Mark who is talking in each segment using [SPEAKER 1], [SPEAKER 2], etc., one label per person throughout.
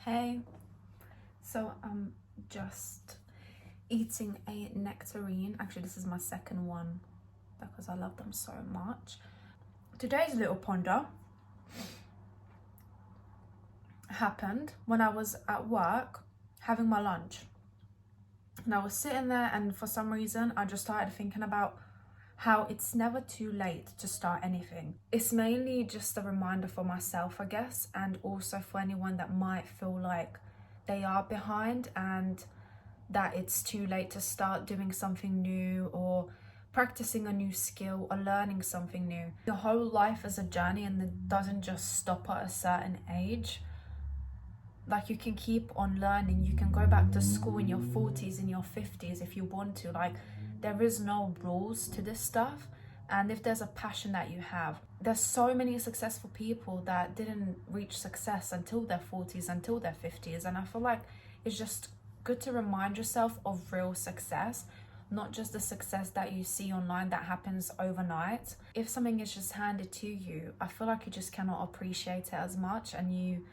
[SPEAKER 1] Hey, so I'm just eating a nectarine. Actually, this is my second one because I love them so much. Today's little ponder happened when I was at work having my lunch. And I was sitting there, and for some reason, I just started thinking about how it's never too late to start anything. It's mainly just a reminder for myself, I guess, and also for anyone that might feel like they are behind and that it's too late to start doing something new or practicing a new skill or learning something new. Your whole life is a journey and it doesn't just stop at a certain age. Like, you can keep on learning. You can go back to school in your 40s, in your 50s if you want to. Like, there is no rules to this stuff. And if there's a passion that you have, there's so many successful people that didn't reach success until their 40s, until their 50s. And I feel like it's just good to remind yourself of real success, not just the success that you see online that happens overnight. If something is just handed to you, I feel like you just cannot appreciate it as much, and you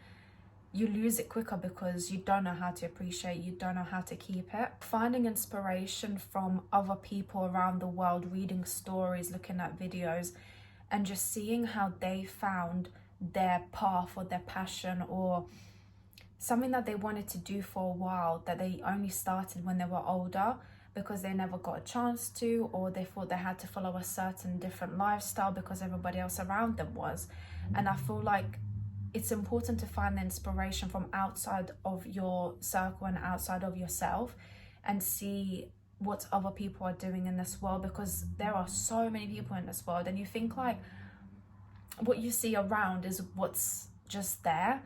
[SPEAKER 1] lose it quicker because you don't know how to appreciate, you don't know how to keep it. Finding inspiration from other people around the world, reading stories, looking at videos, and just seeing how they found their path or their passion or something that they wanted to do for a while that they only started when they were older because they never got a chance to, or they thought they had to follow a certain different lifestyle because everybody else around them was. And I feel like it's important to find the inspiration from outside of your circle and outside of yourself and see what other people are doing in this world, because there are so many people in this world and you think like what you see around is what's just there.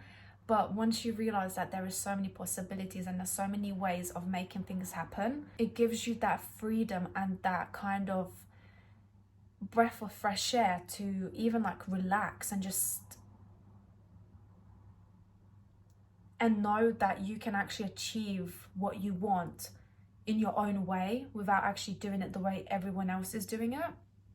[SPEAKER 1] But once you realize that there is so many possibilities and there's so many ways of making things happen, it gives you that freedom and that kind of breath of fresh air to even like relax and just and know that you can actually achieve what you want in your own way without actually doing it the way everyone else is doing it.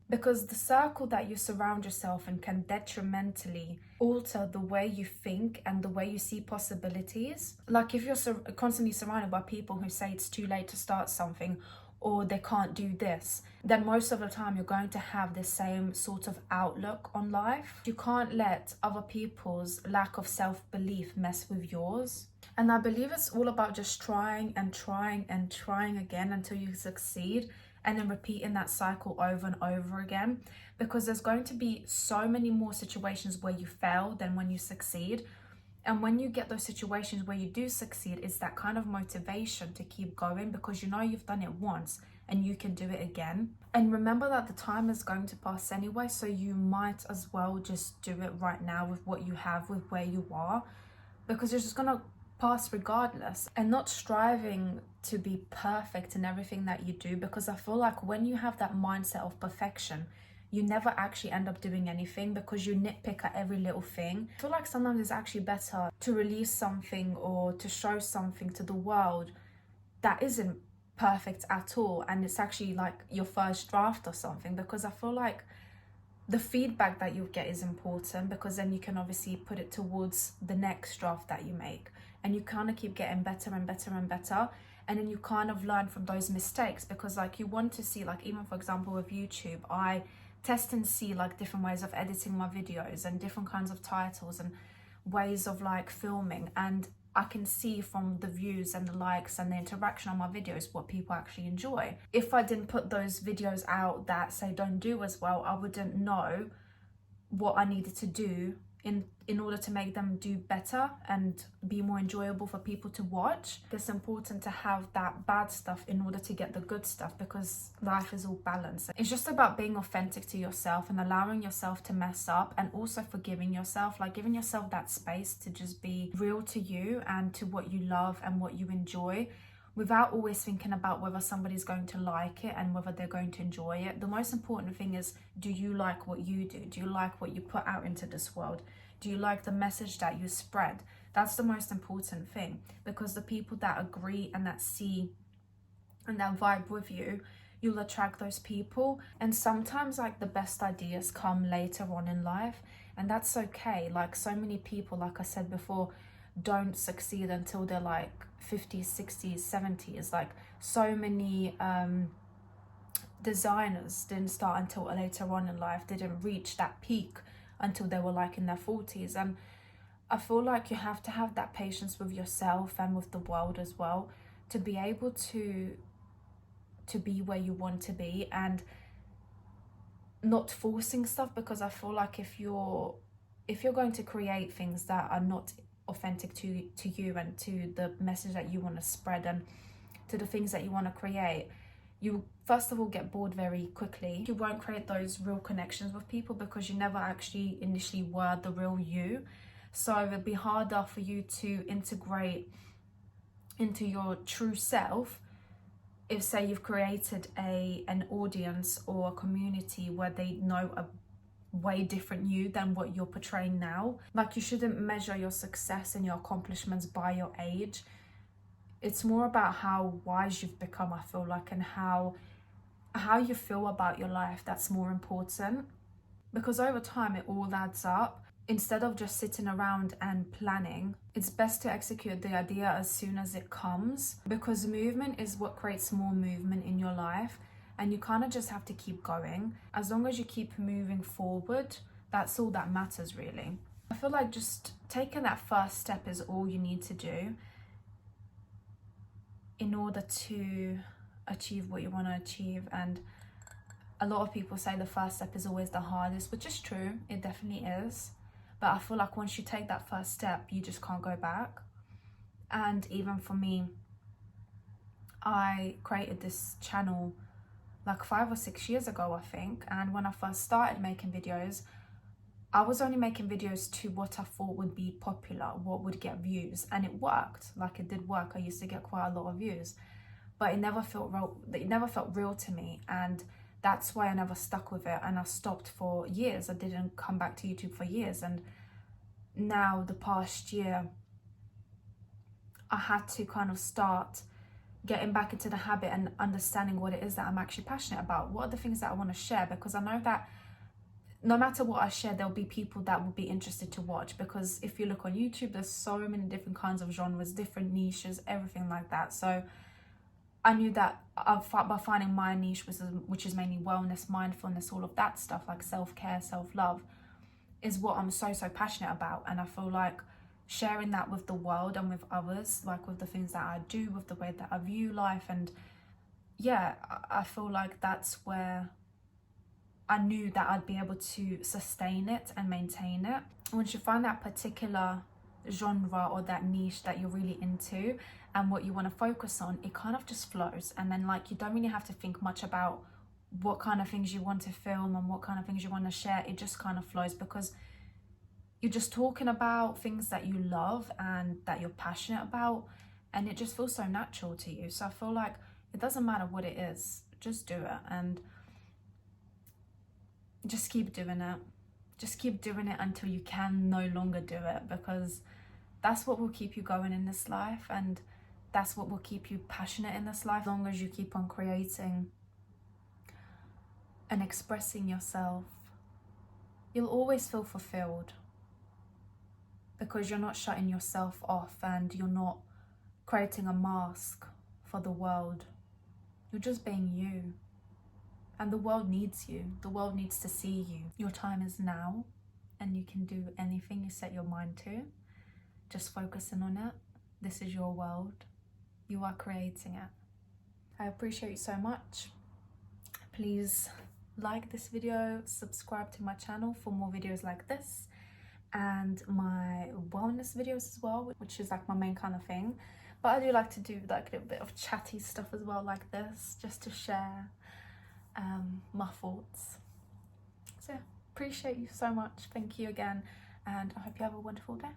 [SPEAKER 1] Because the circle that you surround yourself in can detrimentally alter the way you think and the way you see possibilities. Like, if you're constantly surrounded by people who say it's too late to start something or they can't do this, then most of the time you're going to have the same sort of outlook on life. You can't let other people's lack of self-belief mess with yours. And I believe it's all about just trying and trying and trying again until you succeed, and then repeating that cycle over and over again, because there's going to be so many more situations where you fail than when you succeed. And when you get those situations where you do succeed, it's that kind of motivation to keep going because you know you've done it once and you can do it again. And remember that the time is going to pass anyway, so you might as well just do it right now with what you have, with where you are, because you're just gonna pass regardless. And not striving to be perfect in everything that you do, because I feel like when you have that mindset of perfection, you never actually end up doing anything because you nitpick at every little thing. I feel like sometimes it's actually better to release something or to show something to the world that isn't perfect at all, and it's actually like your first draft or something, because I feel like the feedback that you get is important, because then you can obviously put it towards the next draft that you make, and you kind of keep getting better and better and better, and then you kind of learn from those mistakes, because like you want to see, like even for example with YouTube, I test and see like different ways of editing my videos and different kinds of titles and ways of like filming, and I can see from the views and the likes and the interaction on my videos what people actually enjoy. If I didn't put those videos out that say don't do as well, I wouldn't know what I needed to do in order to make them do better and be more enjoyable for people to watch. It's important to have that bad stuff in order to get the good stuff, because life is all balanced. It's just about being authentic to yourself and allowing yourself to mess up, and also forgiving yourself, like giving yourself that space to just be real to you and to what you love and what you enjoy, without always thinking about whether somebody's going to like it and whether they're going to enjoy it. The most important thing is, do you like what you do? Do you like what you put out into this world? Do you like the message that you spread? That's the most important thing, because the people that agree and that see and that vibe with you, you'll attract those people. And sometimes like the best ideas come later on in life, and that's okay. Like so many people, like I said before, don't succeed until they're like 50s, 60s, 70s. Like so many designers didn't start until later on in life, didn't reach that peak until they were like in their 40s. And I feel like you have to have that patience with yourself and with the world as well, to be able to be where you want to be, and not forcing stuff. Because I feel like if you're going to create things that are not authentic to you and to the message that you want to spread and to the things that you want to create, you first of all get bored very quickly. You won't create those real connections with people because you never actually initially were the real you. So it'd be harder for you to integrate into your true self if, say, you've created an audience or a community where they know a way different you than what you're portraying now. Like, you shouldn't measure your success and your accomplishments by your age. It's more about how wise you've become, I feel like, and how you feel about your life. That's more important, because over time it all adds up. Instead of just sitting around and planning, it's best to execute the idea as soon as it comes, because movement is what creates more movement in your life, and you kind of just have to keep going. As long as you keep moving forward, that's all that matters, really. I feel like just taking that first step is all you need to do in order to achieve what you want to achieve. And a lot of people say the first step is always the hardest, which is true, it definitely is. But I feel like once you take that first step, you just can't go back. And even for me, I created this channel like 5 or 6 years ago, I think. And when I first started making videos, I was only making videos to what I thought would be popular, what would get views. And it worked, like it did work. I used to get quite a lot of views, but it never felt real to me. And that's why I never stuck with it, and I stopped for years. I didn't come back to YouTube for years. And now the past year, I had to kind of start getting back into the habit and understanding what it is that I'm actually passionate about. What are the things that I want to share? Because I know that no matter what I share, there'll be people that will be interested to watch. Because if you look on YouTube, there's so many different kinds of genres, different niches, everything like that. So I knew that by finding my niche, which is mainly wellness, mindfulness, all of that stuff, like self-care, self-love, is what I'm so passionate about. And I feel like sharing that with the world and with others, like with the things that I do, with the way that I view life, and yeah, I feel like that's where I knew that I'd be able to sustain it and maintain it. Once you find that particular genre or that niche that you're really into and what you want to focus on, it kind of just flows. And then, like, you don't really have to think much about what kind of things you want to film and what kind of things you want to share. It just kind of flows, because you're just talking about things that you love and that you're passionate about, and it just feels so natural to you. So I feel like it doesn't matter what it is, just do it, and just keep doing it. Just keep doing it until you can no longer do it, because that's what will keep you going in this life, and that's what will keep you passionate in this life. As long as you keep on creating and expressing yourself, you'll always feel fulfilled, because you're not shutting yourself off and you're not creating a mask for the world. You're just being you. And the world needs you. The world needs to see you. Your time is now, and you can do anything you set your mind to. Just focusing on it. This is your world. You are creating it. I appreciate you so much. Please like this video, subscribe to my channel for more videos like this, and my wellness videos as well, which is like my main kind of thing. But I do like to do like a little bit of chatty stuff as well, like this, just to share my thoughts. So appreciate you so much. Thank you again, and I hope you have a wonderful day.